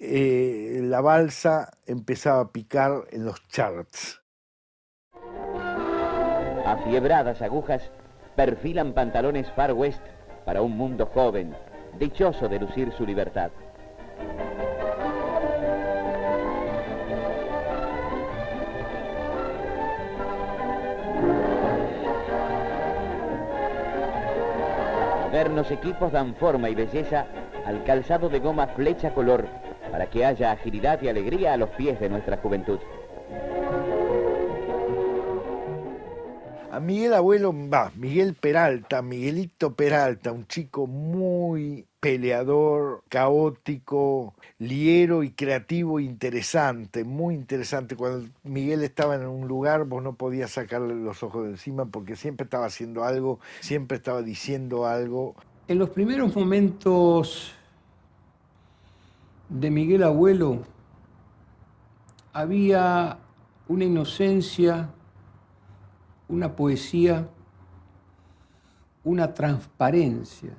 la balsa empezaba a picar en los charts. Afiebradas agujas perfilan pantalones Far West para un mundo joven, dichoso de lucir su libertad. Modernos equipos dan forma y belleza al calzado de goma flecha color para que haya agilidad y alegría a los pies de nuestra juventud. A Miguel Peralta, Miguelito Peralta, un chico muy peleador, caótico, liero y creativo, interesante, muy interesante. Cuando Miguel estaba en un lugar, vos no podías sacarle los ojos de encima porque siempre estaba haciendo algo, siempre estaba diciendo algo. En los primeros momentos de Miguel Abuelo había una inocencia, una poesía, una transparencia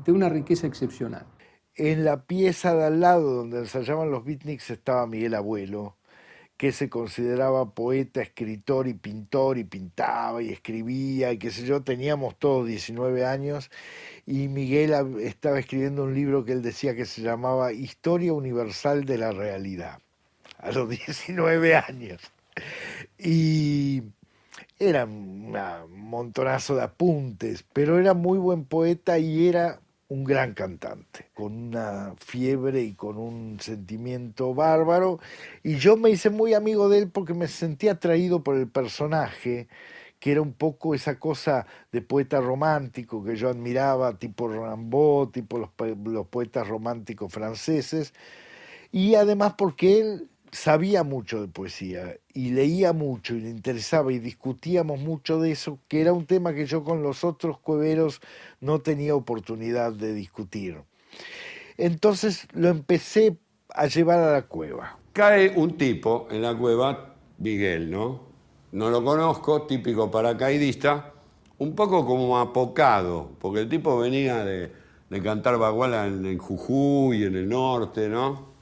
de una riqueza excepcional. En la pieza de al lado donde ensayaban los beatniks estaba Miguel Abuelo, que se consideraba poeta, escritor y pintor, y pintaba y escribía, y qué sé yo, teníamos todos 19 años, y Miguel estaba escribiendo un libro que él decía que se llamaba Historia Universal de la Realidad, a los 19 años. Y era un montonazo de apuntes, pero era muy buen poeta y era un gran cantante, con una fiebre y con un sentimiento bárbaro. Y yo me hice muy amigo de él porque me sentía atraído por el personaje, que era un poco esa cosa de poeta romántico que yo admiraba, tipo Rimbaud, tipo los poetas románticos franceses, y además porque él sabía mucho de poesía y leía mucho y le interesaba y discutíamos mucho de eso, que era un tema que yo con los otros cueveros no tenía oportunidad de discutir. Entonces lo empecé a llevar a la cueva. Cae un tipo en la cueva, Miguel, ¿no? No lo conozco, típico paracaidista, un poco como apocado, porque el tipo venía de cantar baguala en Jujuy, en el norte, ¿no?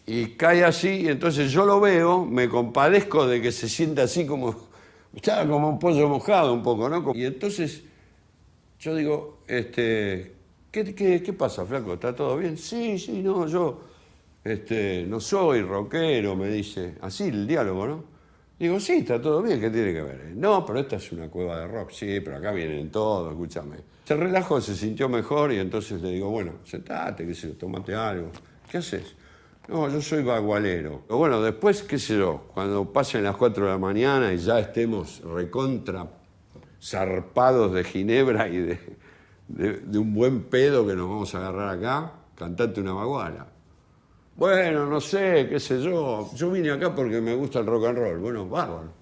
Y cae así, y entonces yo lo veo, me compadezco de que se sienta así como, estaba como un pollo mojado un poco, ¿no? Y entonces yo digo, ¿qué pasa, flaco? ¿Está todo bien? Sí, no, yo no soy rockero, me dice. Así el diálogo, ¿no? Digo, sí, está todo bien, ¿qué tiene que ver? No, pero esta es una cueva de rock. Sí, pero acá vienen todos, escúchame. Se relajó, se sintió mejor y entonces le digo, bueno, sentate, qué sé yo, tomate algo. ¿Qué haces? No, yo soy bagualero. Pero bueno, después, qué sé yo, cuando pasen las 4 de la mañana y ya estemos recontra zarpados de ginebra y de un buen pedo que nos vamos a agarrar acá, cantate una baguala. Bueno, no sé, qué sé yo. Yo vine acá porque me gusta el rock and roll. Bueno, bárbaro.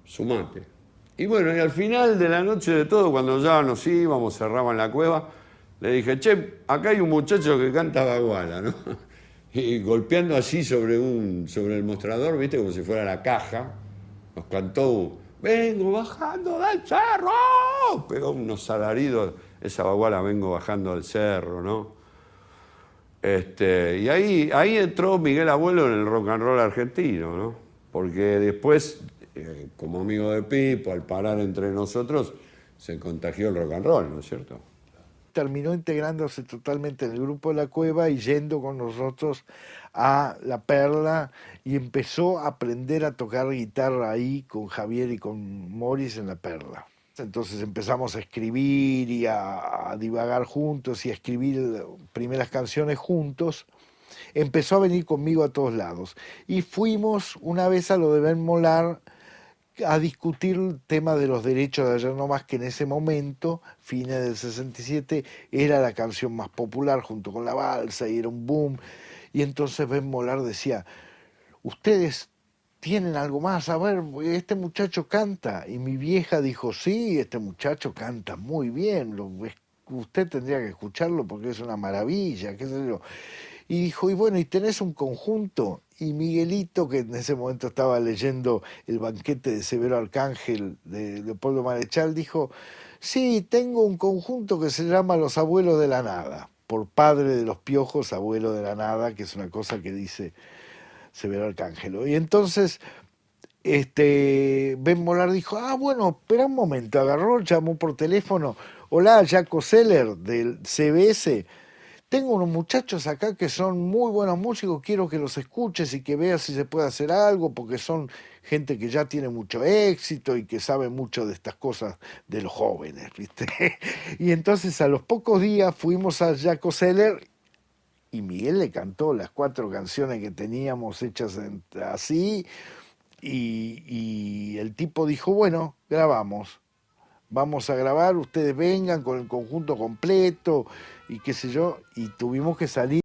Sumate. Y bueno, y al final de la noche de todo, cuando ya nos íbamos, cerraban la cueva, le dije, che, acá hay un muchacho que canta baguala, ¿no? Y golpeando así sobre el mostrador, ¿viste? Como si fuera la caja, nos cantó, vengo bajando del cerro. Pegó unos alaridos, esa baguala, vengo bajando del cerro, ¿no? Y ahí entró Miguel Abuelo en el rock and roll argentino, ¿no? Porque después, como amigo de Pipo, al parar entre nosotros, se contagió el rock and roll, ¿no es cierto? Terminó integrándose totalmente en el grupo de la cueva y yendo con nosotros a La Perla y empezó a aprender a tocar guitarra ahí con Javier y con Morris en La Perla. Entonces empezamos a escribir y a divagar juntos y a escribir primeras canciones juntos. Empezó a venir conmigo a todos lados. Y fuimos una vez a lo de Ben Molar a discutir el tema de los derechos de Ayer No Más, que en ese momento, fines del 67, era la canción más popular junto con la balsa y era un boom. Y entonces Ben Molar decía, ustedes tienen algo más, a ver, este muchacho canta. Y mi vieja dijo, sí, este muchacho canta muy bien, usted tendría que escucharlo porque es una maravilla, qué sé yo. Y dijo, y bueno, ¿y tenés un conjunto? Y Miguelito, que en ese momento estaba leyendo El banquete de Severo Arcángel de Leopoldo Marechal, dijo, sí, tengo un conjunto que se llama Los Abuelos de la Nada. por padre de los piojos, abuelo de la nada, que es una cosa que dice Severo Arcángelo. Y entonces Ben Molar dijo, bueno, espera un momento, agarró, llamó por teléfono, hola, Jaco Seller del CBS, tengo unos muchachos acá que son muy buenos músicos, quiero que los escuches y que veas si se puede hacer algo, porque son gente que ya tiene mucho éxito y que sabe mucho de estas cosas de los jóvenes, ¿viste? Y entonces a los pocos días fuimos a Jaco Seller y Miguel le cantó las 4 canciones que teníamos hechas así, y el tipo dijo, bueno, grabamos. Vamos a grabar, ustedes vengan con el conjunto completo y qué sé yo, y tuvimos que salir.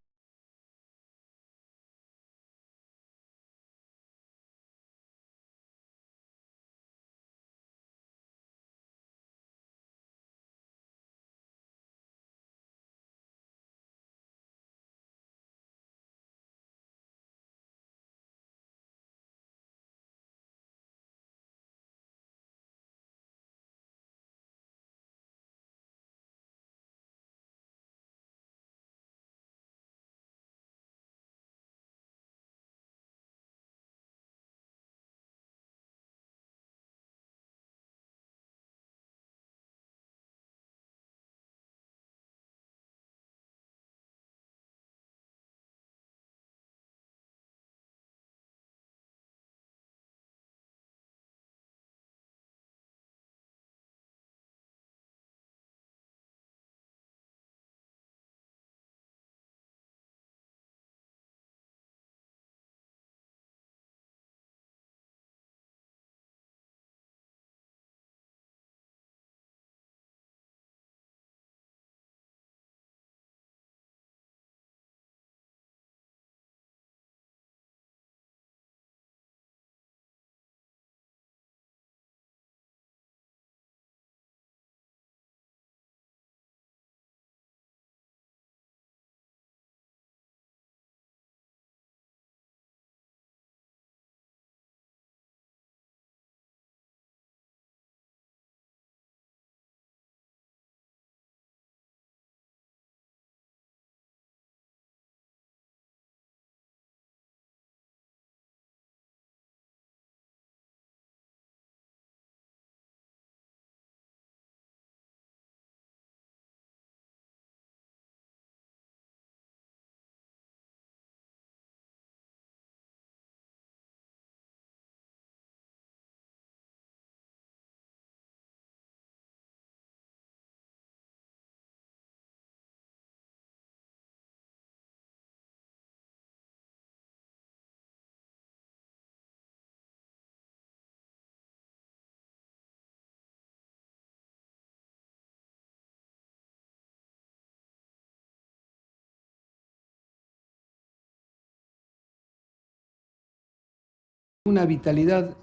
Una vitalidad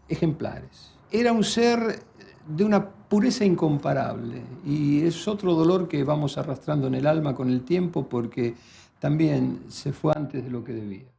ejemplares. Era un ser de una pureza incomparable y es otro dolor que vamos arrastrando en el alma con el tiempo porque también se fue antes de lo que debía.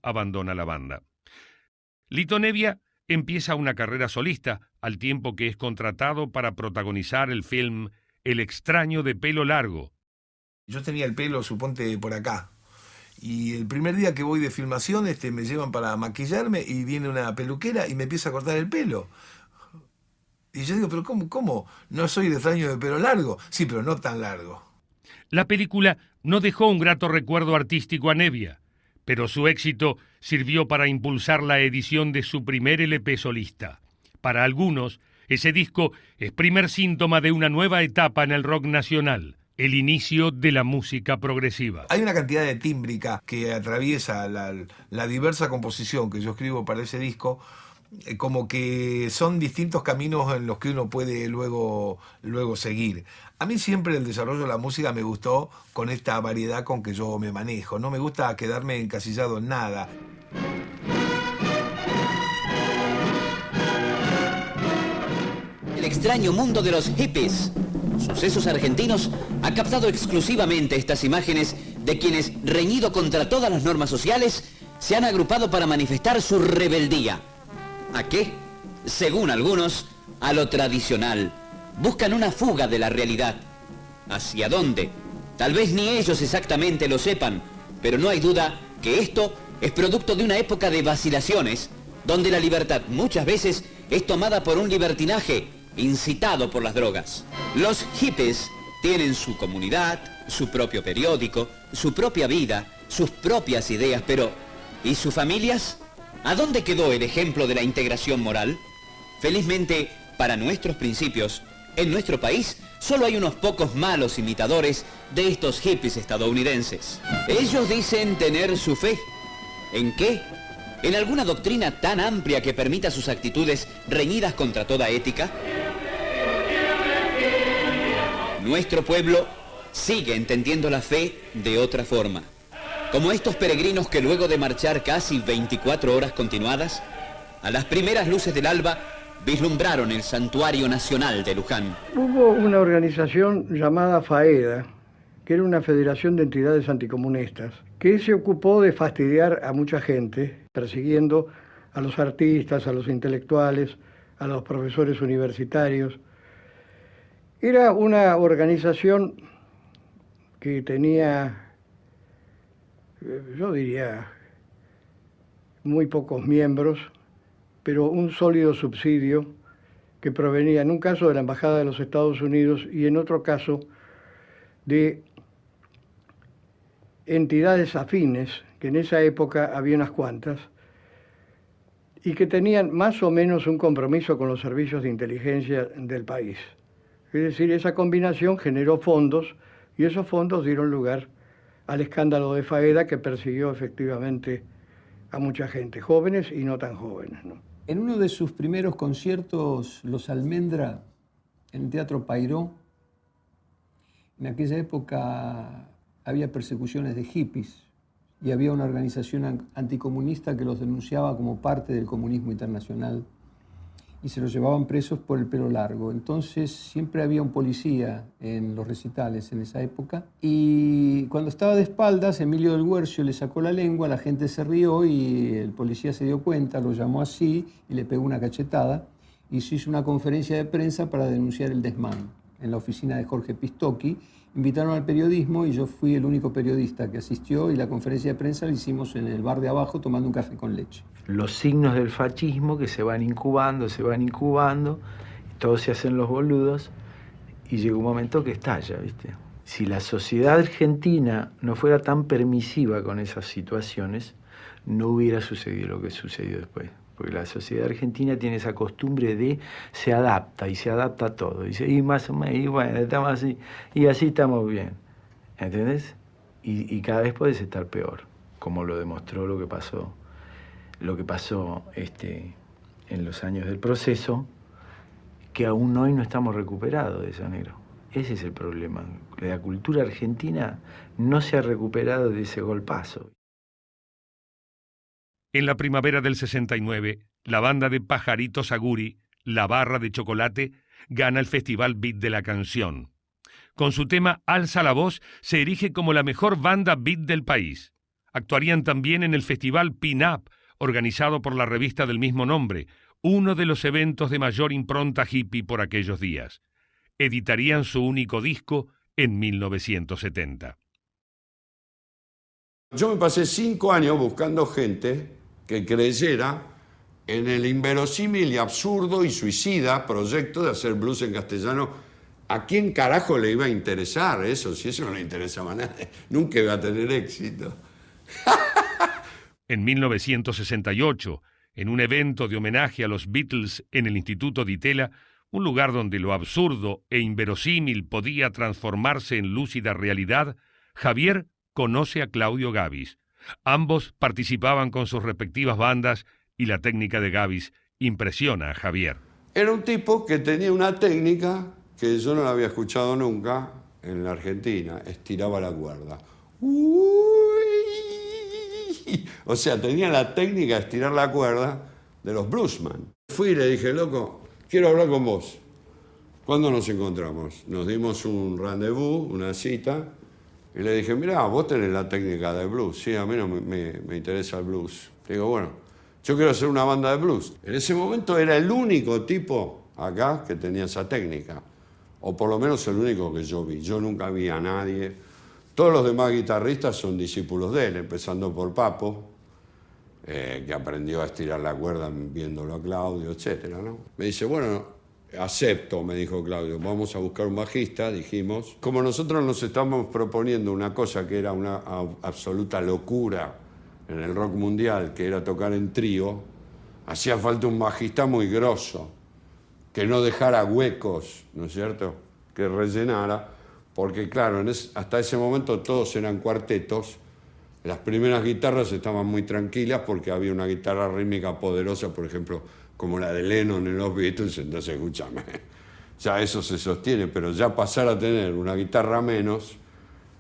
Abandona la banda. Lito Nebbia empieza una carrera solista al tiempo que es contratado para protagonizar el film El extraño de pelo largo. Yo tenía el pelo, suponte, por acá. Y el primer día que voy de filmación, me llevan para maquillarme y viene una peluquera y me empieza a cortar el pelo. Y yo digo, pero ¿cómo? No soy de extraño de pelo largo. Sí, pero no tan largo. La película no dejó un grato recuerdo artístico a Nevia, pero su éxito sirvió para impulsar la edición de su primer LP solista. Para algunos, ese disco es primer síntoma de una nueva etapa en el rock nacional, el inicio de la música progresiva. Hay una cantidad de tímbrica que atraviesa la diversa composición que yo escribo para ese disco, como que son distintos caminos en los que uno puede luego seguir. A mí siempre el desarrollo de la música me gustó con esta variedad con que yo me manejo. No me gusta quedarme encasillado en nada. El extraño mundo de los hippies. Sucesos Argentinos ha captado exclusivamente estas imágenes de quienes, reñido contra todas las normas sociales, se han agrupado para manifestar su rebeldía. ¿A qué? Según algunos, a lo tradicional. Buscan una fuga de la realidad. ¿Hacia dónde? Tal vez ni ellos exactamente lo sepan, pero no hay duda que esto es producto de una época de vacilaciones, donde la libertad muchas veces es tomada por un libertinaje incitado por las drogas. Los hippies tienen su comunidad, su propio periódico, su propia vida, sus propias ideas, pero ¿y sus familias? ¿A dónde quedó el ejemplo de la integración moral? Felizmente, para nuestros principios, en nuestro país solo hay unos pocos malos imitadores de estos hippies estadounidenses. Ellos dicen tener su fe. ¿En qué? ¿En alguna doctrina tan amplia que permita sus actitudes reñidas contra toda ética? Nuestro pueblo sigue entendiendo la fe de otra forma. Como estos peregrinos que luego de marchar casi 24 horas continuadas, a las primeras luces del alba vislumbraron el Santuario Nacional de Luján. Hubo una organización llamada FAEDA, que era una federación de entidades anticomunistas, que se ocupó de fastidiar a mucha gente, persiguiendo a los artistas, a los intelectuales, a los profesores universitarios. Era una organización que tenía, yo diría, muy pocos miembros, pero un sólido subsidio que provenía en un caso de la Embajada de los Estados Unidos y en otro caso de entidades afines, que en esa época había unas cuantas, y que tenían más o menos un compromiso con los servicios de inteligencia del país. Es decir, esa combinación generó fondos y esos fondos dieron lugar al escándalo de FAEDA, que persiguió efectivamente a mucha gente, jóvenes y no tan jóvenes, ¿no? En uno de sus primeros conciertos, Los Almendra, en el Teatro Payró, en aquella época había persecuciones de hippies y había una organización anticomunista que los denunciaba como parte del comunismo internacional y se los llevaban presos por el pelo largo. Entonces siempre había un policía en los recitales en esa época y cuando estaba de espaldas, Emilio del Guercio le sacó la lengua, la gente se rió y el policía se dio cuenta, lo llamó así y le pegó una cachetada y se hizo una conferencia de prensa para denunciar el desmán en la oficina de Jorge Pistocchi. Invitaron al periodismo y yo fui el único periodista que asistió y la conferencia de prensa la hicimos en el bar de abajo tomando un café con leche. Los signos del fascismo que se van incubando, todos se hacen los boludos y llega un momento que estalla, ¿viste? Si la sociedad argentina no fuera tan permisiva con esas situaciones, no hubiera sucedido lo que sucedió después. Porque la sociedad argentina tiene esa costumbre de se adapta a todo. Dice, y más o menos, y bueno, estamos así, y así estamos bien. ¿Entendés? Y cada vez puedes estar peor, como lo demostró lo que pasó en los años del proceso, que aún hoy no estamos recuperados de eso, negro. Ese es el problema. La cultura argentina no se ha recuperado de ese golpazo. En la primavera del 69, la banda de Pajaritos Aguri, La Barra de Chocolate, gana el Festival Beat de la Canción. Con su tema Alza la Voz, se erige como la mejor banda beat del país. Actuarían también en el Festival Pin Up, organizado por la revista del mismo nombre, uno de los eventos de mayor impronta hippie por aquellos días. Editarían su único disco en 1970. Yo me pasé 5 años buscando gente que creyera en el inverosímil y absurdo y suicida proyecto de hacer blues en castellano. ¿A quién carajo le iba a interesar eso? Si eso no le interesaba a nadie, nunca iba a tener éxito. En 1968, en un evento de homenaje a los Beatles en el Instituto Di Tella, un lugar donde lo absurdo e inverosímil podía transformarse en lúcida realidad, Javier conoce a Claudio Gabis. Ambos participaban con sus respectivas bandas y la técnica de Gabis impresiona a Javier. Era un tipo que tenía una técnica que yo no la había escuchado nunca en la Argentina. Estiraba la cuerda. O sea, tenía la técnica de estirar la cuerda de los bluesman. Fui y le dije, loco, quiero hablar con vos. ¿Cuándo nos encontramos? Nos dimos un rendezvous, una cita, y le dije, mirá, vos tenés la técnica de blues. Sí, a mí no me interesa el blues. Le digo, bueno, yo quiero hacer una banda de blues. En ese momento era el único tipo acá que tenía esa técnica. O por lo menos el único que yo vi. Yo nunca vi a nadie. Todos los demás guitarristas son discípulos de él, empezando por Papo, que aprendió a estirar la cuerda viéndolo a Claudio, etc., ¿no? Me dice, bueno, acepto, me dijo Claudio, vamos a buscar un bajista, dijimos. Como nosotros nos estamos proponiendo una cosa que era una absoluta locura en el rock mundial, que era tocar en trío, hacía falta un bajista muy grosso, que no dejara huecos, ¿no es cierto?, que rellenara, porque claro, hasta ese momento todos eran cuartetos. Las primeras guitarras estaban muy tranquilas porque había una guitarra rítmica poderosa, por ejemplo, como la de Lennon en los Beatles, entonces escúchame, ya eso se sostiene, pero ya pasar a tener una guitarra menos,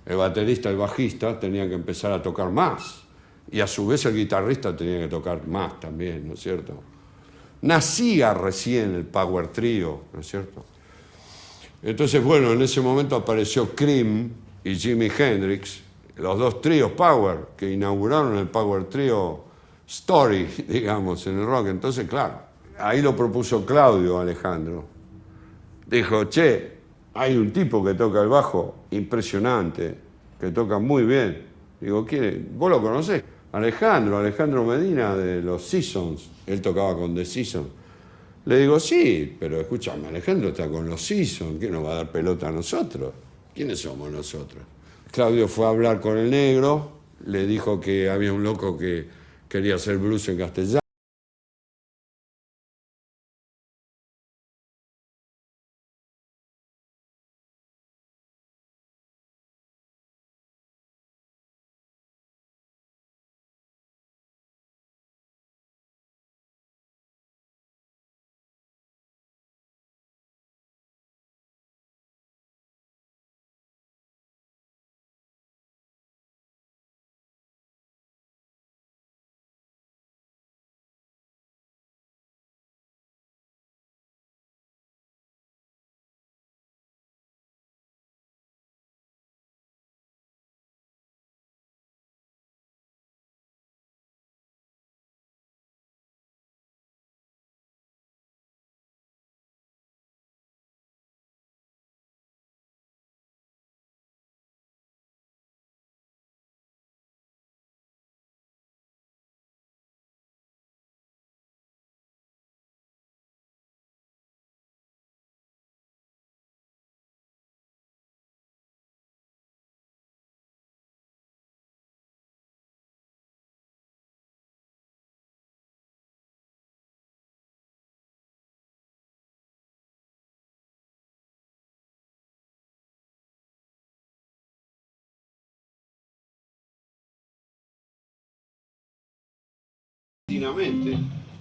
el baterista, el bajista, tenía que empezar a tocar más, y a su vez el guitarrista tenía que tocar más también, ¿no es cierto? Nacía recién el Power Trio, ¿no es cierto? Entonces, bueno, en ese momento apareció Cream y Jimi Hendrix, los dos tríos Power, que inauguraron el Power Trio Story, digamos, en el rock. Entonces, claro, ahí lo propuso Claudio Alejandro. Dijo, che, hay un tipo que toca el bajo impresionante, que toca muy bien. Digo, ¿quién es? ¿Vos lo conocés? Alejandro Medina de los Seasons. Él tocaba con The Seasons. Le digo, sí, pero escúchame, Alejandro está con los Seasons, ¿quién nos va a dar pelota a nosotros? ¿Quiénes somos nosotros? Claudio fue a hablar con el negro, le dijo que había un loco que quería hacer blues en castellano.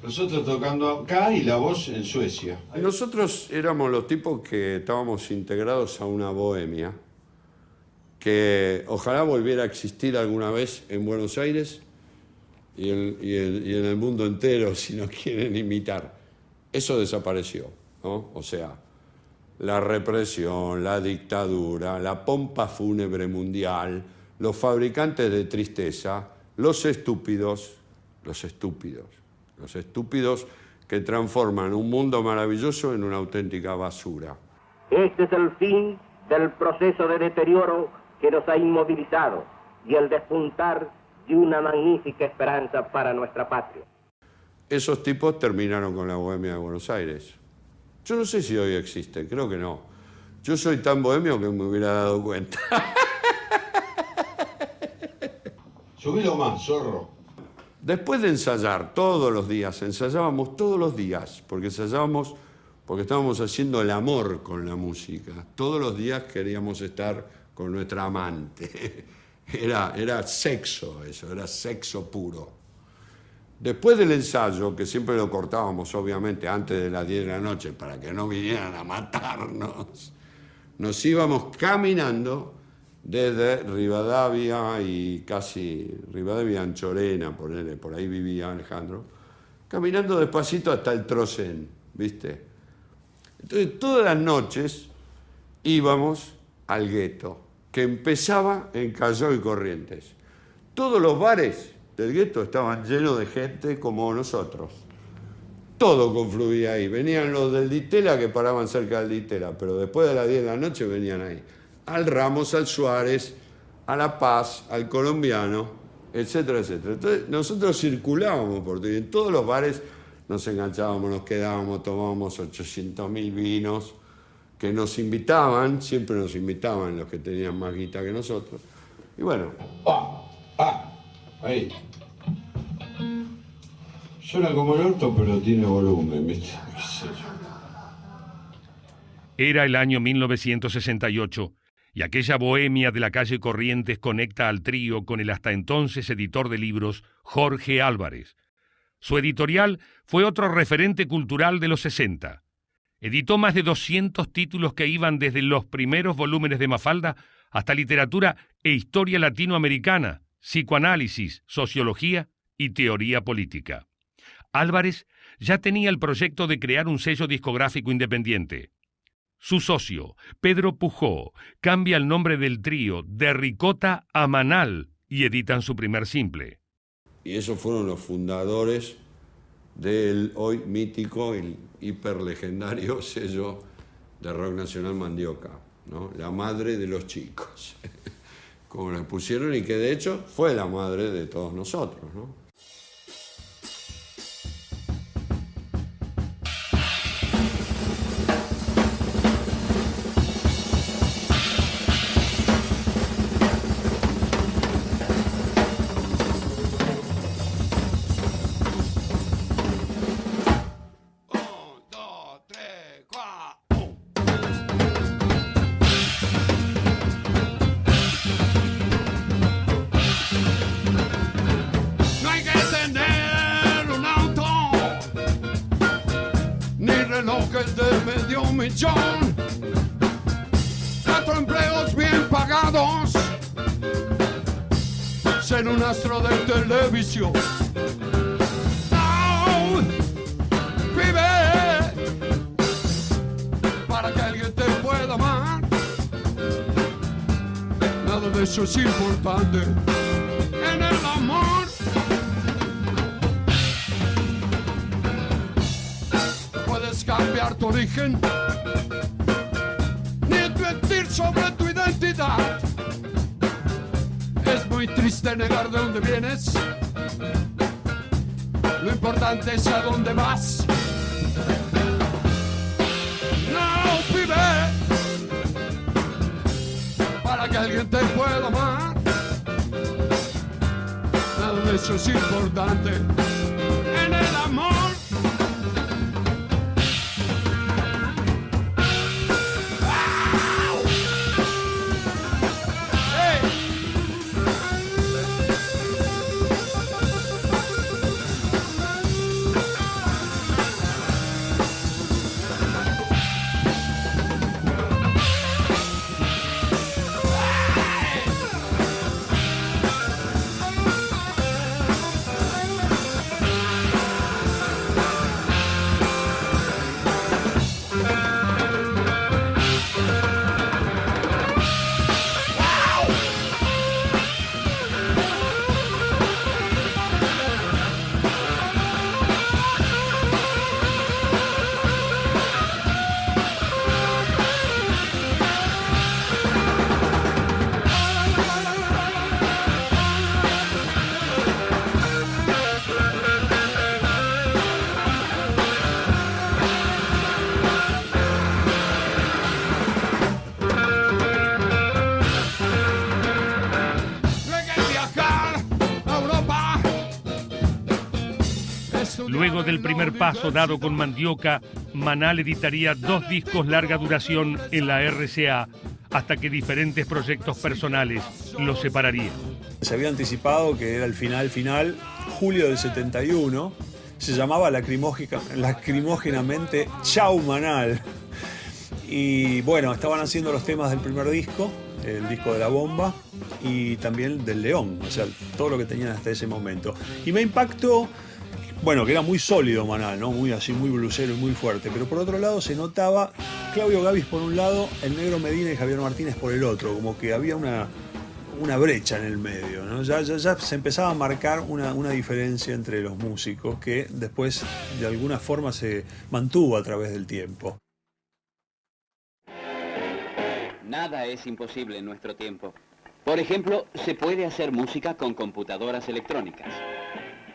Nosotros tocando acá y la voz en Suecia. Nosotros éramos los tipos que estábamos integrados a una bohemia que ojalá volviera a existir alguna vez en Buenos Aires y en el mundo entero, si nos quieren imitar. Eso desapareció, ¿no? O sea, la represión, la dictadura, la pompa fúnebre mundial, los fabricantes de tristeza, los estúpidos que transforman un mundo maravilloso en una auténtica basura. Este es el fin del proceso de deterioro que nos ha inmovilizado y el despuntar y una magnífica esperanza para nuestra patria. Esos tipos terminaron con la bohemia de Buenos Aires. Yo no sé si hoy existe, creo que no. Yo soy tan bohemio que me hubiera dado cuenta. Subilo más, zorro. Después de ensayar todos los días, ensayábamos todos los días, porque ensayábamos porque estábamos haciendo el amor con la música. Todos los días queríamos estar con nuestra amante. Era sexo eso, era sexo puro. Después del ensayo, que siempre lo cortábamos obviamente antes de las 10 de la noche para que no vinieran a matarnos, nos íbamos caminando desde Rivadavia y casi Rivadavia Anchorena, por ahí vivía Alejandro, caminando despacito hasta el Trocén, ¿viste? Entonces todas las noches íbamos al gueto, que empezaba en Callao y Corrientes. Todos los bares del gueto estaban llenos de gente como nosotros. Todo confluía ahí. Venían los del Ditela que paraban cerca del Ditela, pero después de las 10 de la noche venían ahí. Al Ramos, al Suárez, a La Paz, al Colombiano, etcétera, etcétera. Entonces nosotros circulábamos por todo y en todos los bares nos enganchábamos, nos quedábamos, tomábamos 800.000 vinos que nos invitaban, siempre nos invitaban los que tenían más guita que nosotros. Y bueno. Ahí. Suena como el orto, pero tiene volumen, ¿viste? Era el año 1968 y aquella bohemia de la calle Corrientes conecta al trío con el hasta entonces editor de libros Jorge Álvarez. Su editorial fue otro referente cultural de los 60. Editó más de 200 títulos que iban desde los primeros volúmenes de Mafalda hasta literatura e historia latinoamericana, psicoanálisis, sociología y teoría política. Álvarez ya tenía el proyecto de crear un sello discográfico independiente. Su socio, Pedro Pujó, cambia el nombre del trío de Ricota a Manal y editan su primer simple. Y esos fueron los fundadores del hoy mítico y hiperlegendario sello de rock nacional Mandioca, ¿no? La madre de los chicos, como le pusieron, y que de hecho fue la madre de todos nosotros, ¿no? Relojes de medio millón, 4 empleos bien pagados, ser un astro de televisión. No, vive para que alguien te pueda amar. Nada de eso es importante en el amor. Cambiar tu origen, ni mentir sobre tu identidad. Es muy triste negar de dónde vienes. Lo importante es a dónde vas. No, vive para que alguien te pueda amar. Nada de eso es importante en el amor. Luego del primer paso dado con Mandioca, Manal editaría 2 discos larga duración en la RCA, hasta que diferentes proyectos personales los separarían. Se había anticipado que era el final, julio del 71, se llamaba lacrimógenamente Chau Manal. Y bueno, estaban haciendo los temas del primer disco, el disco de la bomba, y también del León, o sea, todo lo que tenían hasta ese momento. Y me impactó, bueno, que era muy sólido Manal, ¿no? Muy así, muy blusero y muy fuerte, pero por otro lado se notaba Claudio Gabis por un lado, el Negro Medina y Javier Martínez por el otro, como que había una brecha en el medio, ¿no? Ya se empezaba a marcar una diferencia entre los músicos que después de alguna forma se mantuvo a través del tiempo. Nada es imposible en nuestro tiempo. Por ejemplo, se puede hacer música con computadoras electrónicas.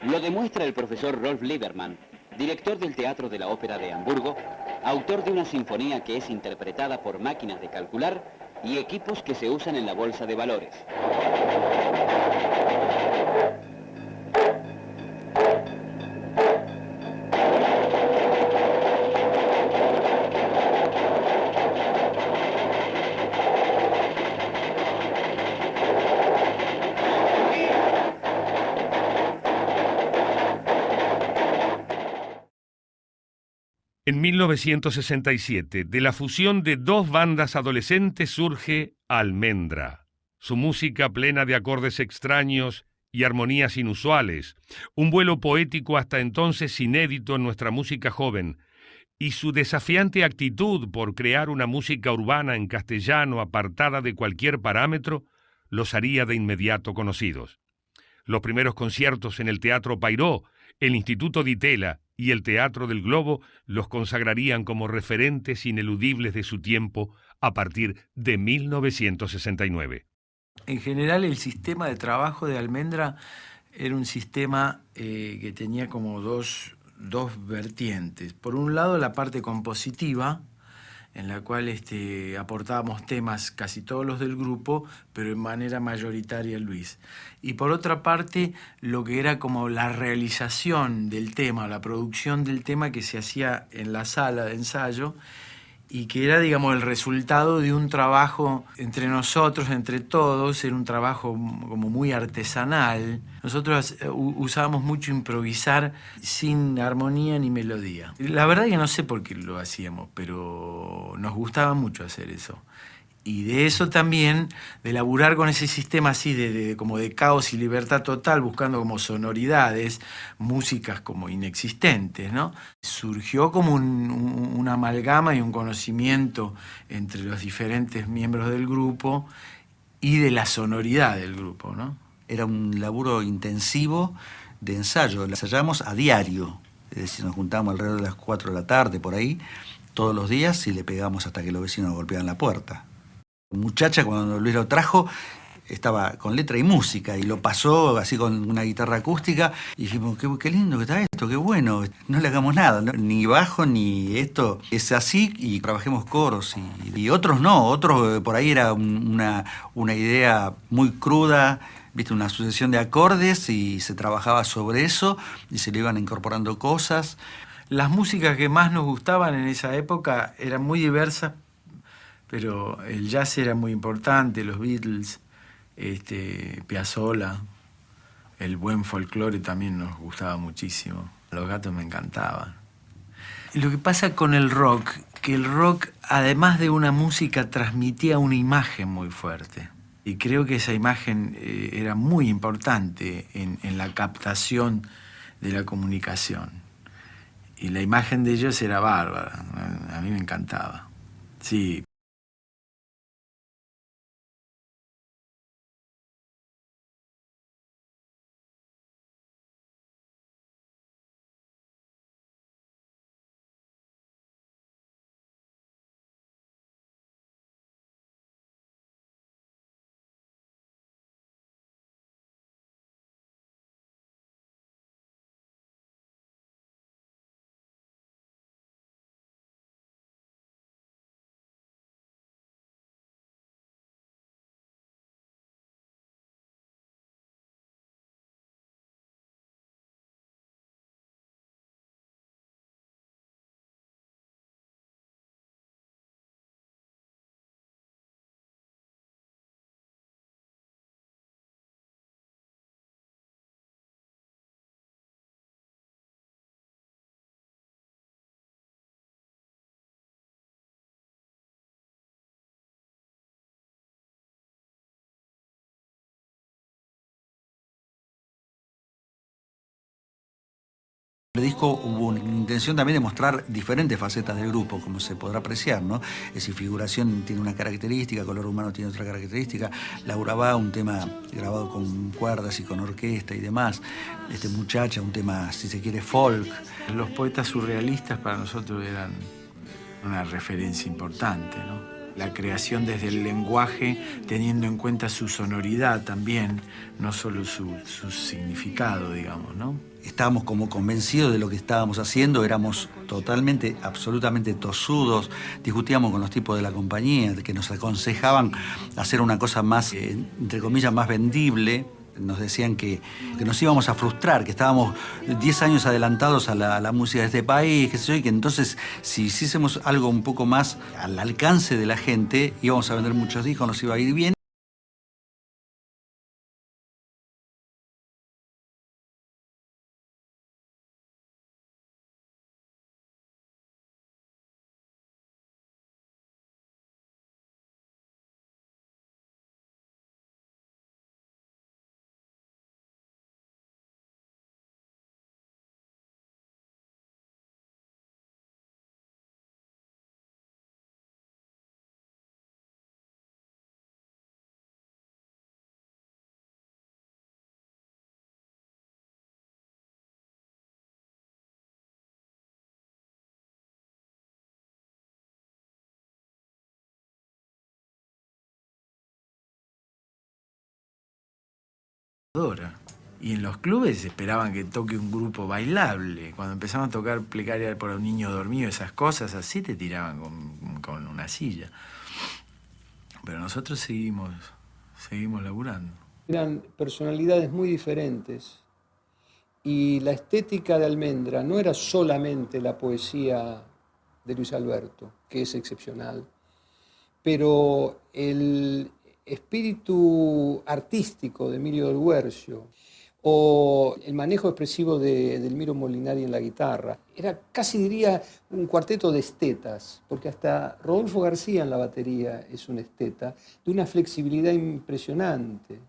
Lo demuestra el profesor Rolf Lieberman, director del Teatro de la Ópera de Hamburgo, autor de una sinfonía que es interpretada por máquinas de calcular y equipos que se usan en la bolsa de valores. En 1967, de la fusión de 2 bandas adolescentes surge Almendra. Su música plena de acordes extraños y armonías inusuales, un vuelo poético hasta entonces inédito en nuestra música joven, y su desafiante actitud por crear una música urbana en castellano apartada de cualquier parámetro, los haría de inmediato conocidos. Los primeros conciertos en el Teatro Pairó, el Instituto Di Tella y el Teatro del Globo los consagrarían como referentes ineludibles de su tiempo a partir de 1969. En general, el sistema de trabajo de Almendra era un sistema que tenía como dos vertientes. Por un lado, la parte compositiva, en la cual aportábamos temas, casi todos los del grupo, pero en manera mayoritaria Luis. Y por otra parte, lo que era como la realización del tema, la producción del tema que se hacía en la sala de ensayo, y que era, digamos, el resultado de un trabajo entre nosotros, entre todos, era un trabajo como muy artesanal. Nosotros usábamos mucho improvisar sin armonía ni melodía. La verdad que no sé por qué lo hacíamos, pero nos gustaba mucho hacer eso. Y de eso también, de laburar con ese sistema así como de caos y libertad total, buscando como sonoridades, músicas como inexistentes, ¿no? Surgió como una amalgama y un conocimiento entre los diferentes miembros del grupo y de la sonoridad del grupo, ¿no? Era un laburo intensivo de ensayo. Ensayábamos a diario, es decir, nos juntábamos alrededor de las 4 de la tarde, por ahí, todos los días, y le pegábamos hasta que los vecinos golpeaban la puerta. Muchacha, cuando Luis lo trajo, estaba con letra y música, y lo pasó así con una guitarra acústica, y dijimos, qué lindo que está esto, qué bueno, no le hagamos nada, ¿no? Ni bajo, ni esto, es así, y trabajemos coros, y otros no, otros por ahí era una idea muy cruda, viste, una sucesión de acordes, y se trabajaba sobre eso, y se le iban incorporando cosas. Las músicas que más nos gustaban en esa época eran muy diversas, pero el jazz era muy importante, los Beatles, Piazzolla, el buen folclore también nos gustaba muchísimo. Los Gatos me encantaban. Lo que pasa con el rock, que el rock, además de una música, transmitía una imagen muy fuerte. Y creo que esa imagen era muy importante en la captación de la comunicación. Y la imagen de ellos era bárbara, a mí me encantaba. Sí. En el disco hubo una intención también de mostrar diferentes facetas del grupo, como se podrá apreciar, ¿no? Es decir, figuración tiene una característica, color humano tiene otra característica, Laura va, un tema grabado con cuerdas y con orquesta y demás, Muchacha, un tema, si se quiere, folk. Los poetas surrealistas para nosotros eran una referencia importante, ¿no? La creación desde el lenguaje, teniendo en cuenta su sonoridad también, no solo su significado, digamos, ¿no? Estábamos como convencidos de lo que estábamos haciendo, éramos totalmente, absolutamente tosudos, discutíamos con los tipos de la compañía, que nos aconsejaban hacer una cosa más, entre comillas, más vendible. Nos decían que nos íbamos a frustrar, que estábamos 10 años adelantados a la música de este país, qué sé yo, y que entonces si hiciésemos algo un poco más al alcance de la gente, íbamos a vender muchos discos, nos iba a ir bien. Y en los clubes esperaban que toque un grupo bailable. Cuando empezaban a tocar Plegaria por un niño dormido, esas cosas así, te tiraban con una silla. Pero nosotros seguimos laburando. Eran personalidades muy diferentes y la estética de Almendra no era solamente la poesía de Luis Alberto, que es excepcional, pero el espíritu artístico de Emilio del Guercio o el manejo expresivo de Elmiro Molinari en la guitarra. Era casi, diría, un cuarteto de estetas, porque hasta Rodolfo García en la batería es un esteta, de una flexibilidad impresionante.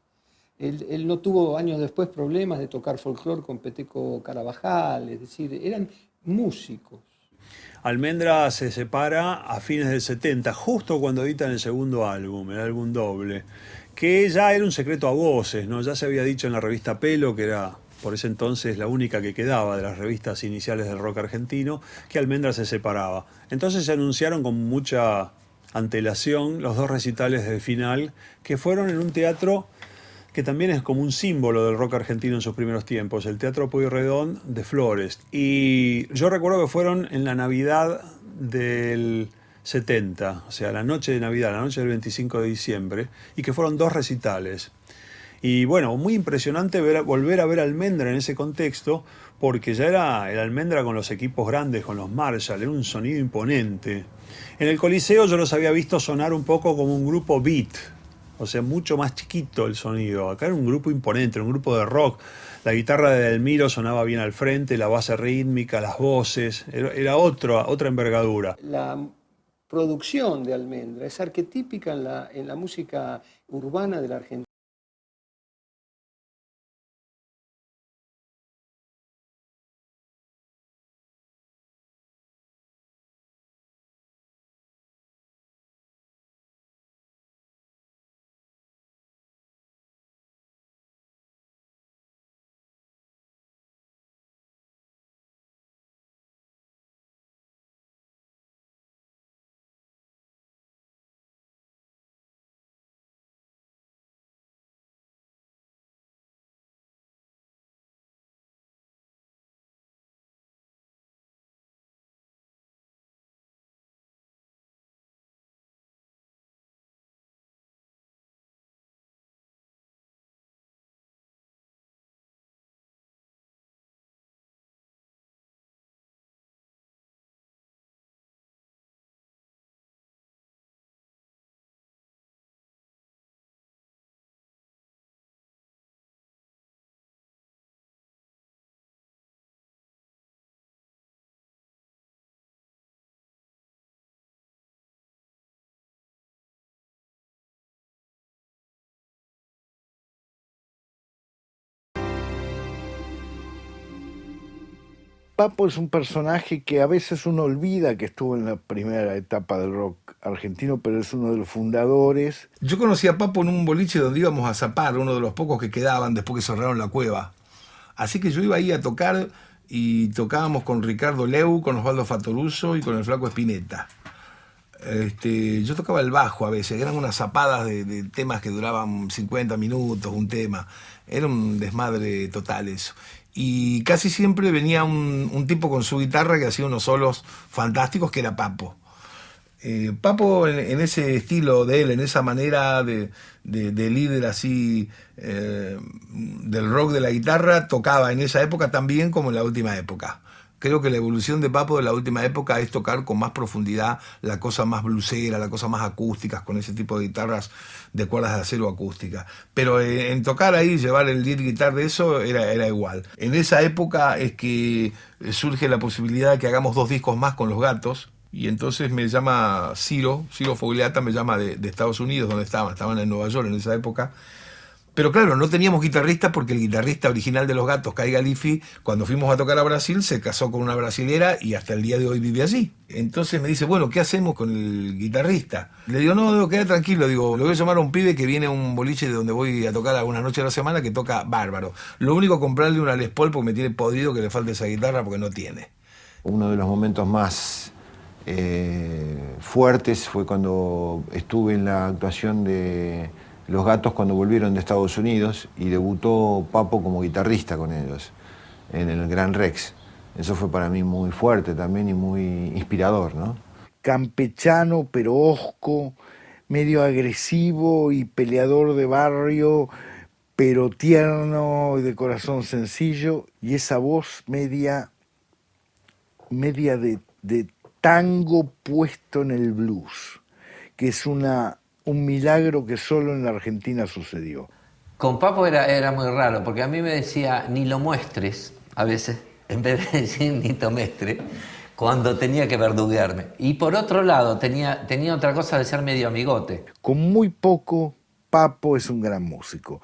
Él no tuvo años después problemas de tocar folclore con Peteco Carabajal, es decir, eran músicos. Almendra se separa a fines del 70, justo cuando editan el segundo álbum, el álbum doble, que ya era un secreto a voces, ¿no? Ya se había dicho en la revista Pelo, que era por ese entonces la única que quedaba de las revistas iniciales del rock argentino, que Almendra se separaba. Entonces se anunciaron con mucha antelación los dos recitales de final, que fueron en un teatro que también es como un símbolo del rock argentino en sus primeros tiempos, el Teatro Pueyrredón de Flores. Y yo recuerdo que fueron en la Navidad del 70, o sea, la noche de Navidad, la noche del 25 de diciembre, y que fueron dos recitales. Y bueno, muy impresionante volver a ver a Almendra en ese contexto, porque ya era el Almendra con los equipos grandes, con los Marshall, era un sonido imponente. En el Coliseo yo los había visto sonar un poco como un grupo beat, o sea, mucho más chiquito el sonido. Acá era un grupo imponente, un grupo de rock. La guitarra de Elmiro sonaba bien al frente, la base rítmica, las voces, era otra envergadura. La producción de Almendra es arquetípica en la música urbana de la Argentina. Papo es un personaje que a veces uno olvida que estuvo en la primera etapa del rock argentino, pero es uno de los fundadores. Yo conocí a Papo en un boliche donde íbamos a zapar, uno de los pocos que quedaban después que cerraron la cueva. Así que yo iba ahí a tocar y tocábamos con Ricardo Leu, con Osvaldo Fatoruso y con el Flaco Spinetta. Yo tocaba el bajo a veces, eran unas zapadas de temas que duraban 50 minutos, un tema. Era un desmadre total eso. Y casi siempre venía un tipo con su guitarra que hacía unos solos fantásticos, que era Papo. Papo en ese estilo de él, en esa manera de líder así del rock de la guitarra, tocaba en esa época también como en la última época. Creo que la evolución de Papo de la última época es tocar con más profundidad la cosa más blusera, la cosa más acústica, con ese tipo de guitarras de cuerdas de acero acústica. Pero en tocar ahí, llevar el lead guitar de eso, era igual. En esa época es que surge la posibilidad de que hagamos 2 discos más con Los Gatos, y entonces me llama Ciro Fogliata, me llama de Estados Unidos, donde estaban en Nueva York en esa época. Pero claro, no teníamos guitarrista porque el guitarrista original de Los Gatos, Kai Galifi, cuando fuimos a tocar a Brasil, se casó con una brasilera y hasta el día de hoy vive allí. Entonces me dice, bueno, ¿qué hacemos con el guitarrista? Le digo, no, queda tranquilo. Digo, le voy a llamar a un pibe que viene a un boliche de donde voy a tocar algunas noches de la semana, que toca bárbaro. Lo único, comprarle una Les Paul porque me tiene podrido que le falte esa guitarra porque no tiene. Uno de los momentos más fuertes fue cuando estuve en la actuación de Los Gatos cuando volvieron de Estados Unidos y debutó Papo como guitarrista con ellos en el Gran Rex. Eso fue para mí muy fuerte también y muy inspirador, ¿no? Campechano, pero hosco, medio agresivo y peleador de barrio, pero tierno y de corazón sencillo, y esa voz media de tango puesto en el blues, que es un milagro que solo en la Argentina sucedió. Con Papo era muy raro, porque a mí me decía, ni lo muestres, a veces, en vez de decir ni tomestre, cuando tenía que verduguearme. Y por otro lado, tenía otra cosa de ser medio amigote. Con muy poco, Papo es un gran músico.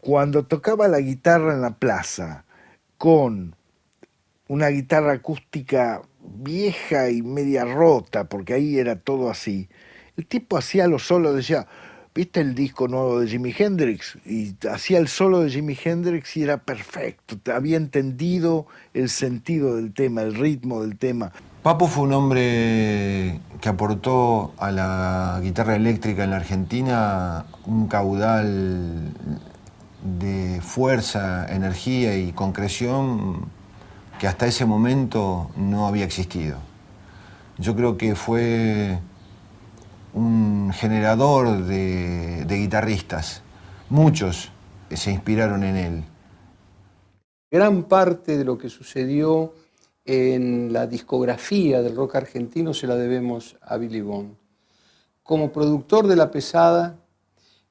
Cuando tocaba la guitarra en la plaza, con una guitarra acústica vieja y media rota, porque ahí era todo así, el tipo hacía los solos, decía, ¿viste el disco nuevo de Jimi Hendrix? Y hacía el solo de Jimi Hendrix y era perfecto, había entendido el sentido del tema, el ritmo del tema. Papo fue un hombre que aportó a la guitarra eléctrica en la Argentina un caudal de fuerza, energía y concreción que hasta ese momento no había existido. Yo creo que fue un generador de guitarristas. Muchos se inspiraron en él. Gran parte de lo que sucedió en la discografía del rock argentino se la debemos a Billy Bond. Como productor de La Pesada,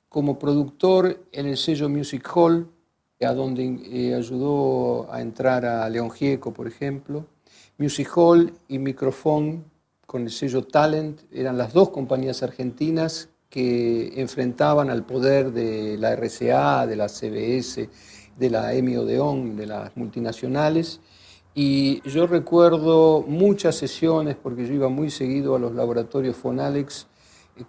como productor en el sello Music Hall, a donde ayudó a entrar a León Gieco, por ejemplo. Music Hall y Microphone, con el sello Talent, eran las 2 compañías argentinas que enfrentaban al poder de la RCA, de la CBS, de la EMI Odeón, de las multinacionales. Y yo recuerdo muchas sesiones, porque yo iba muy seguido a los laboratorios Fonalex,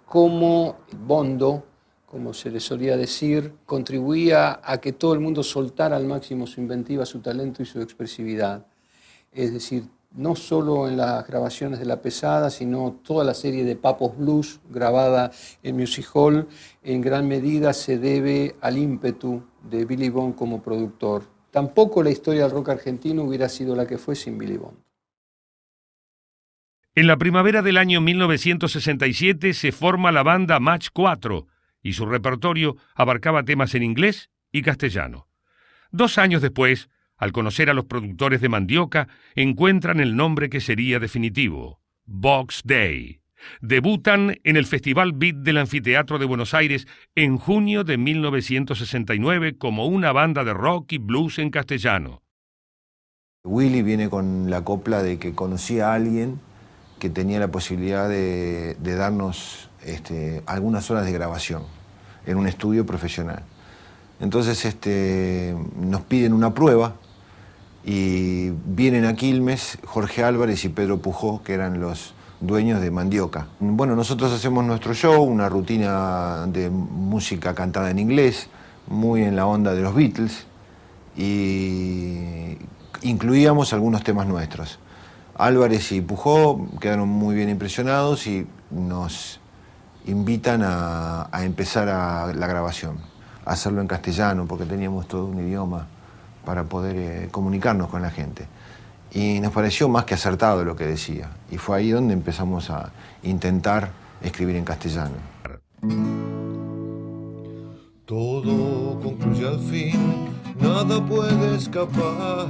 como Bondo, como se le solía decir, contribuía a que todo el mundo soltara al máximo su inventiva, su talento y su expresividad. Es decir, no solo en las grabaciones de La Pesada, sino toda la serie de Papos Blues grabada en Music Hall, en gran medida se debe al ímpetu de Billy Bond como productor. Tampoco la historia del rock argentino hubiera sido la que fue sin Billy Bond. En la primavera del año 1967 se forma la banda Match 4, y su repertorio abarcaba temas en inglés y castellano. 2 años después, al conocer a los productores de Mandioca, encuentran el nombre que sería definitivo, Box Day. Debutan en el Festival Beat del Anfiteatro de Buenos Aires en junio de 1969 como una banda de rock y blues en castellano. Willy viene con la copla de que conocía a alguien que tenía la posibilidad de darnos algunas horas de grabación en un estudio profesional. Entonces nos piden una prueba y vienen a Quilmes Jorge Álvarez y Pedro Pujó, que eran los dueños de Mandioca. Bueno, nosotros hacemos nuestro show, una rutina de música cantada en inglés, muy en la onda de los Beatles, y incluíamos algunos temas nuestros. Álvarez y Pujó quedaron muy bien impresionados y nos invitan a empezar la grabación, a hacerlo en castellano, porque teníamos todo un idioma para poder comunicarnos con la gente. Y nos pareció más que acertado lo que decía. Y fue ahí donde empezamos a intentar escribir en castellano. Todo concluye al fin, nada puede escapar.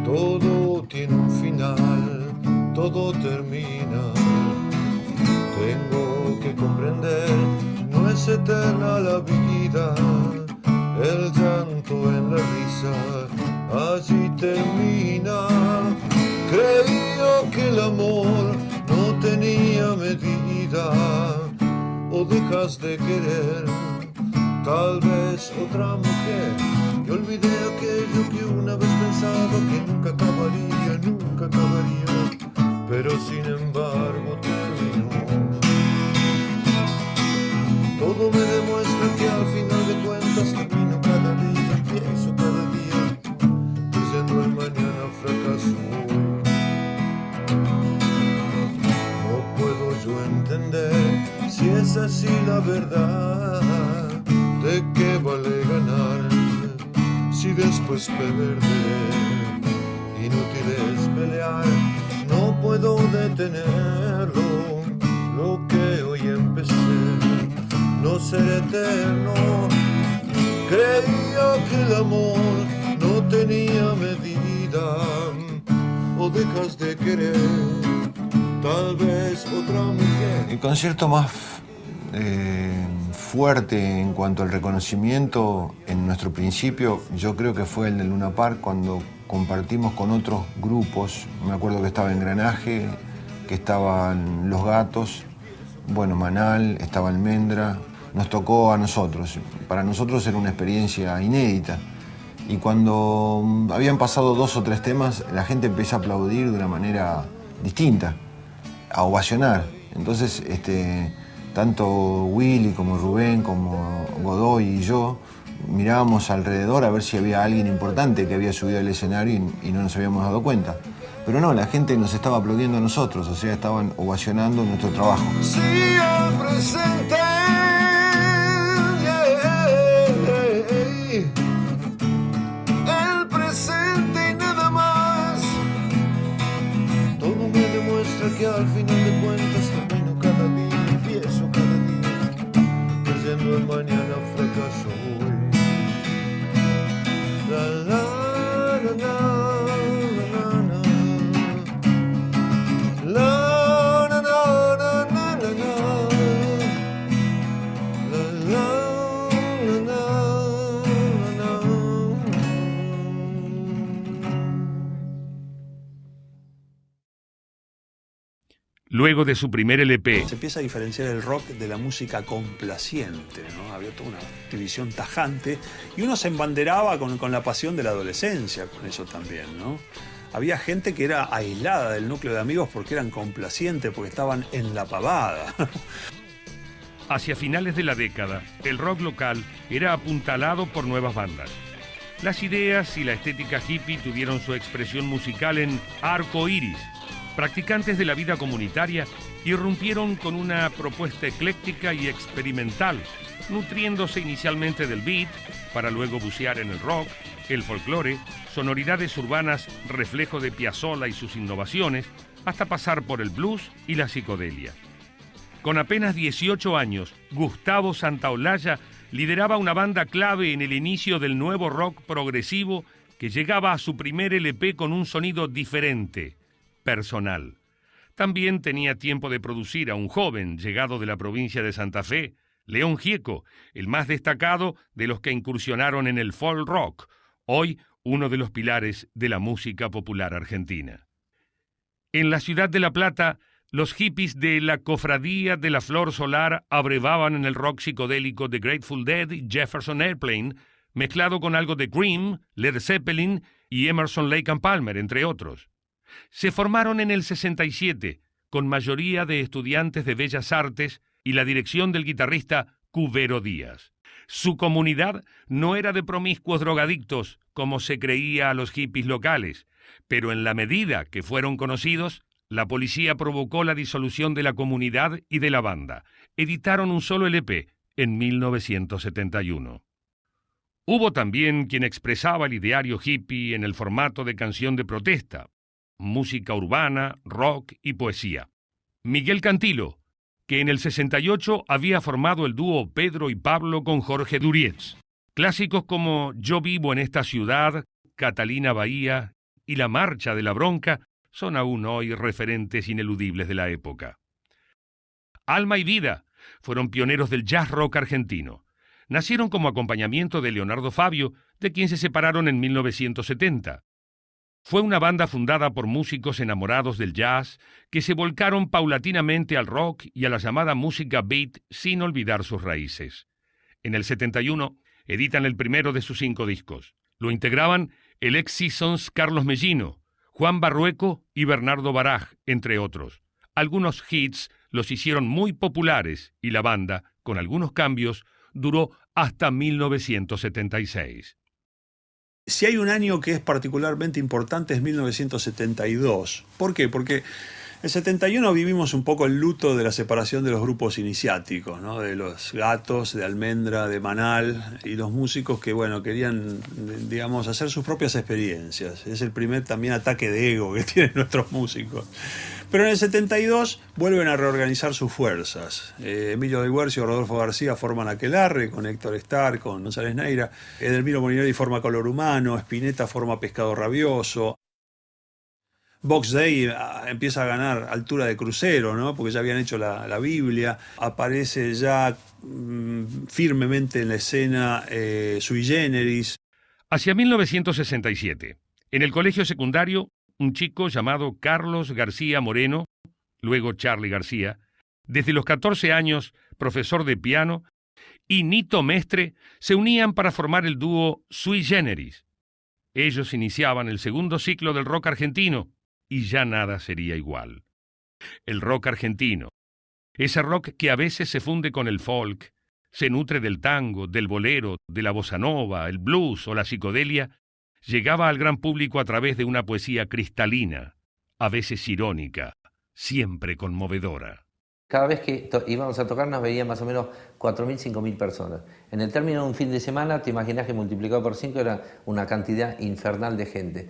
Todo tiene un final, todo termina. Tengo que comprender, no es eterna la vida. El llanto en la risa, allí termina. Creía que el amor no tenía medida. O dejas de querer, tal vez otra mujer. Y olvidé aquello que una vez pensaba que nunca acabaría, pero sin embargo terminó. Todo me demuestra que al final de cuentas termino cada día, empiezo cada día, creyendo el mañana fracaso hoy. No puedo yo entender si es así la verdad, de qué vale ganar si después perder. Inútil es pelear, no puedo detenerlo, lo que hoy empecé no será eterno. Creía que el amor no tenía medida. O dejas de querer, tal vez otra mujer. El concierto más fuerte en cuanto al reconocimiento en nuestro principio, yo creo que fue el de Luna Park, cuando compartimos con otros grupos. Me acuerdo que estaba Engranaje, que estaban Los Gatos, bueno, Manal, estaba Almendra. Nos tocó a nosotros. Para nosotros era una experiencia inédita. Y cuando habían pasado 2 o 3 temas, la gente empieza a aplaudir de una manera distinta, a ovacionar. Entonces, tanto Willy como Rubén, como Godoy y yo, mirábamos alrededor a ver si había alguien importante que había subido al escenario y no nos habíamos dado cuenta. Pero no, la gente nos estaba aplaudiendo a nosotros, o sea, estaban ovacionando nuestro trabajo. Sí, al presente, el presente y nada más. Todo me demuestra que al final de cuentas termino cada día, empiezo cada día, creyendo el mañana fracaso hoy. La la la la. Luego de su primer LP. Se empieza a diferenciar el rock de la música complaciente, ¿no? Había toda una división tajante y uno se embanderaba con la pasión de la adolescencia, con eso también, ¿no? Había gente que era aislada del núcleo de amigos porque eran complacientes, porque estaban en la pavada. Hacia finales de la década, el rock local era apuntalado por nuevas bandas. Las ideas y la estética hippie tuvieron su expresión musical en Arco Iris. Practicantes de la vida comunitaria irrumpieron con una propuesta ecléctica y experimental, nutriéndose inicialmente del beat, para luego bucear en el rock, el folclore, sonoridades urbanas reflejo de Piazzolla y sus innovaciones, hasta pasar por el blues y la psicodelia. Con apenas 18 años, Gustavo Santaolalla lideraba una banda clave en el inicio del nuevo rock progresivo que llegaba a su primer LP con un sonido diferente, personal. También tenía tiempo de producir a un joven llegado de la provincia de Santa Fe, León Gieco, el más destacado de los que incursionaron en el folk rock, hoy uno de los pilares de la música popular argentina. En la ciudad de La Plata, los hippies de la Cofradía de la Flor Solar abrevaban en el rock psicodélico de Grateful Dead y Jefferson Airplane, mezclado con algo de Cream, Led Zeppelin y Emerson, Lake and Palmer, entre otros. Se formaron en el 67, con mayoría de estudiantes de Bellas Artes y la dirección del guitarrista Cubero Díaz. Su comunidad no era de promiscuos drogadictos, como se creía a los hippies locales, pero en la medida que fueron conocidos, la policía provocó la disolución de la comunidad y de la banda. Editaron un solo LP en 1971. Hubo también quien expresaba el ideario hippie en el formato de canción de protesta, música urbana, rock y poesía. Miguel Cantilo, que en el 68 había formado el dúo Pedro y Pablo con Jorge Durietz. Clásicos como Yo vivo en esta ciudad, Catalina Bahía y La marcha de la bronca son aún hoy referentes ineludibles de la época. Alma y Vida fueron pioneros del jazz rock argentino. Nacieron como acompañamiento de Leonardo Fabio, de quien se separaron en 1970. Fue una banda fundada por músicos enamorados del jazz que se volcaron paulatinamente al rock y a la llamada música beat sin olvidar sus raíces. En el 71 editan el primero de sus 5 discos. Lo integraban el ex Seasons Carlos Mellino, Juan Barrueco y Bernardo Baraj, entre otros. Algunos hits los hicieron muy populares y la banda, con algunos cambios, duró hasta 1976. Si hay un año que es particularmente importante es 1972. ¿Por qué? Porque en el 71 vivimos un poco el luto de la separación de los grupos iniciáticos, ¿no? De los Gatos, de Almendra, de Manal y los músicos que, bueno, querían, digamos, hacer sus propias experiencias. Es el primer también ataque de ego que tienen nuestros músicos. Pero en el 72 vuelven a reorganizar sus fuerzas. Emilio del Guercio y Rodolfo García forman Aquelarre, con Héctor Starr, con González Neira. Edelmiro Molinari forma Color Humano, Spinetta forma Pescado Rabioso. Box Day empieza a ganar altura de crucero, ¿no? Porque ya habían hecho la Biblia. Aparece ya firmemente en la escena Sui Generis. Hacia 1967, en el colegio secundario, un chico llamado Carlos García Moreno, luego Charly García, desde los 14 años, profesor de piano, y Nito Mestre se unían para formar el dúo Sui Generis. Ellos iniciaban el segundo ciclo del rock argentino, y ya nada sería igual. El rock argentino, ese rock que a veces se funde con el folk, se nutre del tango, del bolero, de la bossa nova, el blues o la psicodelia, llegaba al gran público a través de una poesía cristalina, a veces irónica, siempre conmovedora. Cada vez que íbamos a tocar nos veían más o menos 4.000, 5.000 personas. En el término de un fin de semana, te imaginas que multiplicado por 5 era una cantidad infernal de gente.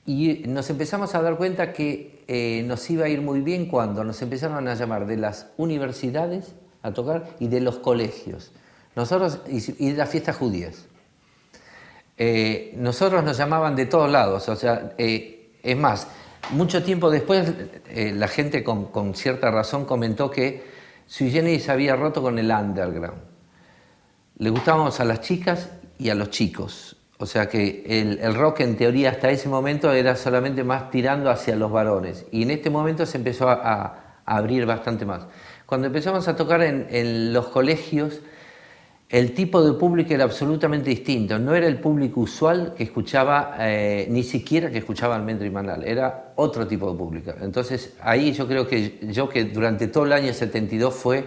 Y nos empezamos a dar cuenta que nos iba a ir muy bien cuando nos empezaron a llamar de las universidades a tocar y de los colegios. Nosotros, y de las fiestas judías. Nosotros nos llamaban de todos lados, o sea, es más, mucho tiempo después la gente con cierta razón comentó que Sui Generis se había roto con el underground. Le gustábamos a las chicas y a los chicos, o sea que el rock en teoría hasta ese momento era solamente más tirando hacia los varones y en este momento se empezó a abrir bastante más. Cuando empezamos a tocar en los colegios, el tipo de público era absolutamente distinto. No era el público usual que escuchaba, ni siquiera que escuchaba Almendra y Manal. Era otro tipo de público. Entonces, ahí yo creo que durante todo el año 72 fue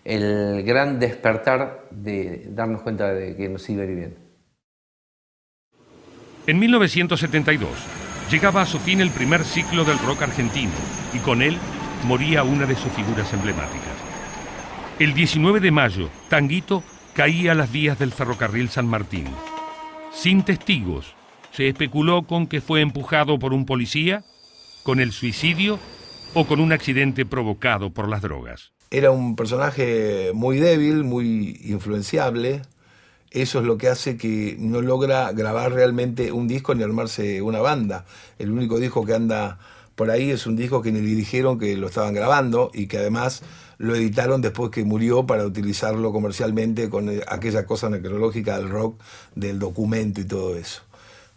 el gran despertar de darnos cuenta de que nos iba a ir bien. En 1972 llegaba a su fin el primer ciclo del rock argentino y con él moría una de sus figuras emblemáticas. El 19 de mayo, Tanguito caía a las vías del ferrocarril San Martín. Sin testigos, se especuló con que fue empujado por un policía, con el suicidio o con un accidente provocado por las drogas. Era un personaje muy débil, muy influenciable. Eso es lo que hace que no logra grabar realmente un disco ni armarse una banda. El único disco que anda por ahí es un disco que ni le dijeron que lo estaban grabando y que además lo editaron después que murió para utilizarlo comercialmente con aquella cosa necrológica del rock, del documento y todo eso.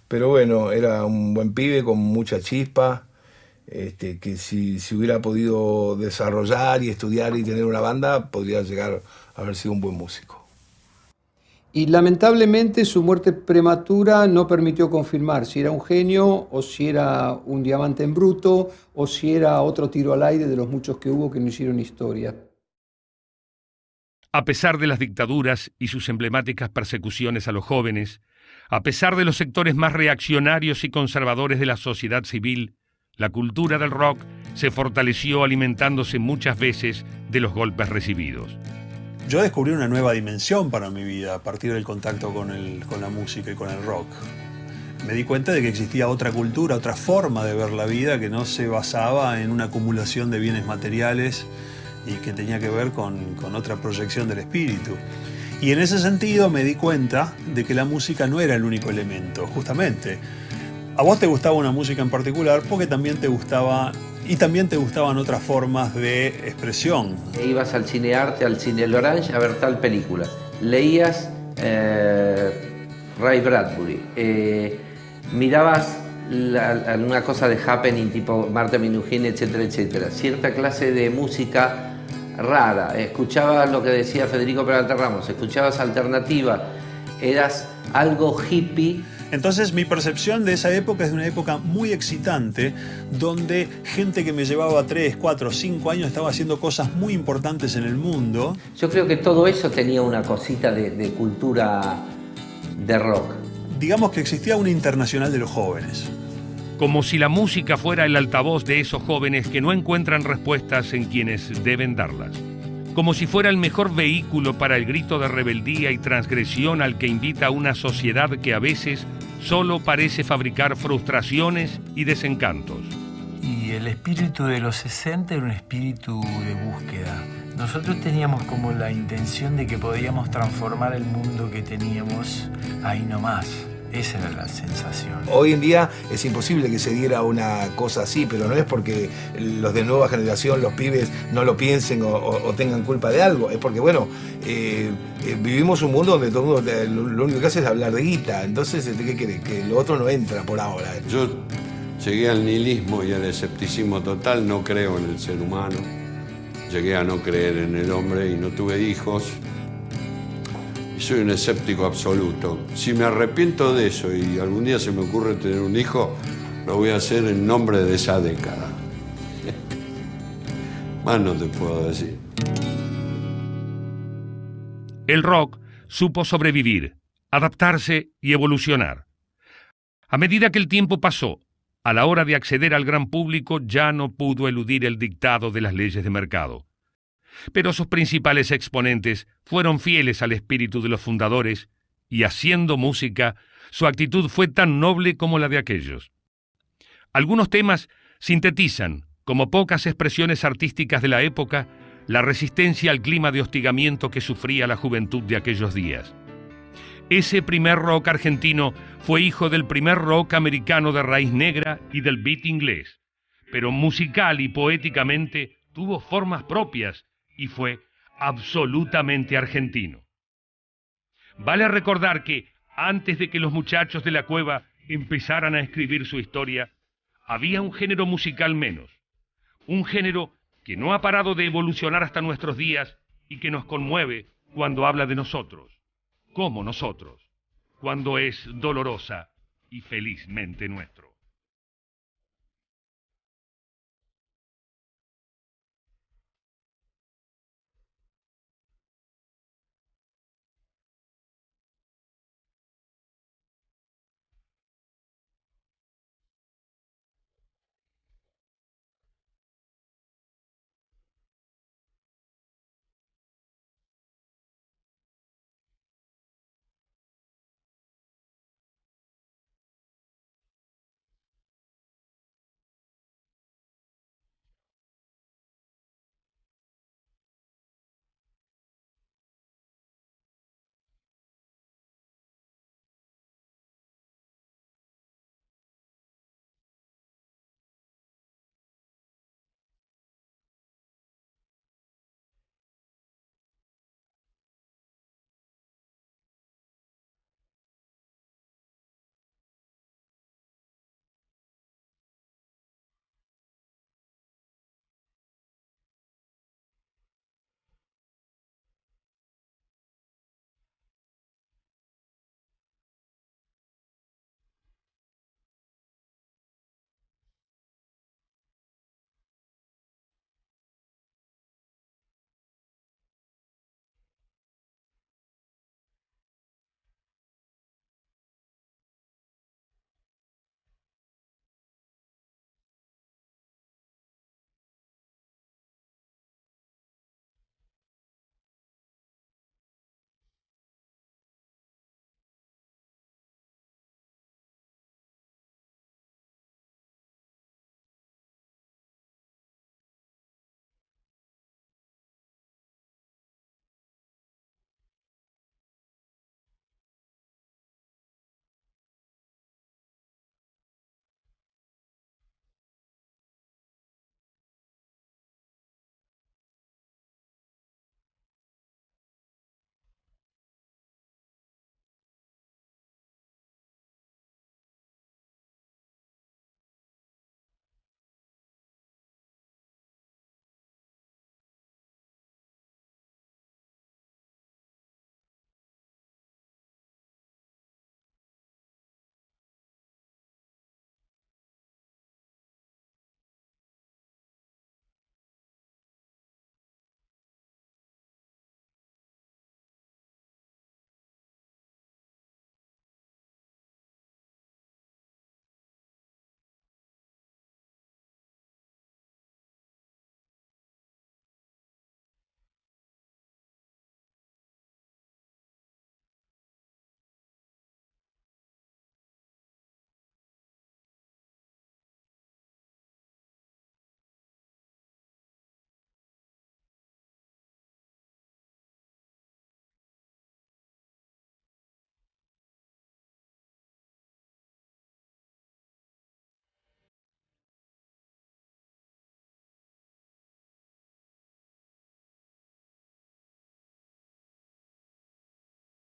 Pero bueno, era un buen pibe con mucha chispa, que si hubiera podido desarrollar y estudiar y tener una banda, podría llegar a haber sido un buen músico. Y lamentablemente su muerte prematura no permitió confirmar si era un genio o si era un diamante en bruto o si era otro tiro al aire de los muchos que hubo que no hicieron historia. A pesar de las dictaduras y sus emblemáticas persecuciones a los jóvenes, a pesar de los sectores más reaccionarios y conservadores de la sociedad civil, la cultura del rock se fortaleció alimentándose muchas veces de los golpes recibidos. Yo descubrí una nueva dimensión para mi vida a partir del contacto con la música y con el rock. Me di cuenta de que existía otra cultura, otra forma de ver la vida que no se basaba en una acumulación de bienes materiales y que tenía que ver con otra proyección del espíritu. Y en ese sentido me di cuenta de que la música no era el único elemento, justamente. A vos te gustaba una música en particular porque también te gustaban otras formas de expresión. Ibas al Cinearte, al Cine L'Orange a ver tal película. Leías Ray Bradbury. Mirabas una cosa de happening tipo Marta Minujín, etcétera, etcétera. Cierta clase de música rara. Escuchabas lo que decía Federico Peralta Ramos, escuchabas alternativa, eras algo hippie. Entonces mi percepción de esa época es de una época muy excitante, donde gente que me llevaba 3, 4, 5 años estaba haciendo cosas muy importantes en el mundo. Yo creo que todo eso tenía una cosita de cultura de rock. Digamos que existía una internacional de los jóvenes. Como si la música fuera el altavoz de esos jóvenes que no encuentran respuestas en quienes deben darlas. Como si fuera el mejor vehículo para el grito de rebeldía y transgresión al que invita a una sociedad que a veces solo parece fabricar frustraciones y desencantos. Y el espíritu de los 60 era un espíritu de búsqueda. Nosotros teníamos como la intención de que podíamos transformar el mundo que teníamos ahí nomás. Esa era la sensación. Hoy en día es imposible que se diera una cosa así, pero no es porque los de nueva generación, los pibes, no lo piensen o tengan culpa de algo. Es porque, bueno, vivimos un mundo donde todo el mundo lo único que hace es hablar de guita. Entonces, ¿qué querés? Que lo otro no entra por ahora. Yo llegué al nihilismo y al escepticismo total. No creo en el ser humano. Llegué a no creer en el hombre y no tuve hijos. Y soy un escéptico absoluto. Si me arrepiento de eso y algún día se me ocurre tener un hijo, lo voy a hacer en nombre de esa década. Más no te puedo decir. El rock supo sobrevivir, adaptarse y evolucionar. A medida que el tiempo pasó, a la hora de acceder al gran público ya no pudo eludir el dictado de las leyes de mercado. Pero sus principales exponentes fueron fieles al espíritu de los fundadores y, haciendo música, su actitud fue tan noble como la de aquellos. Algunos temas sintetizan, como pocas expresiones artísticas de la época, la resistencia al clima de hostigamiento que sufría la juventud de aquellos días. Ese primer rock argentino fue hijo del primer rock americano de raíz negra y del beat inglés, pero musical y poéticamente tuvo formas propias y fue absolutamente argentino. Vale recordar que, antes de que los muchachos de la cueva empezaran a escribir su historia, había un género musical menos, un género que no ha parado de evolucionar hasta nuestros días y que nos conmueve cuando habla de nosotros, como nosotros, cuando es dolorosa y felizmente nuestro.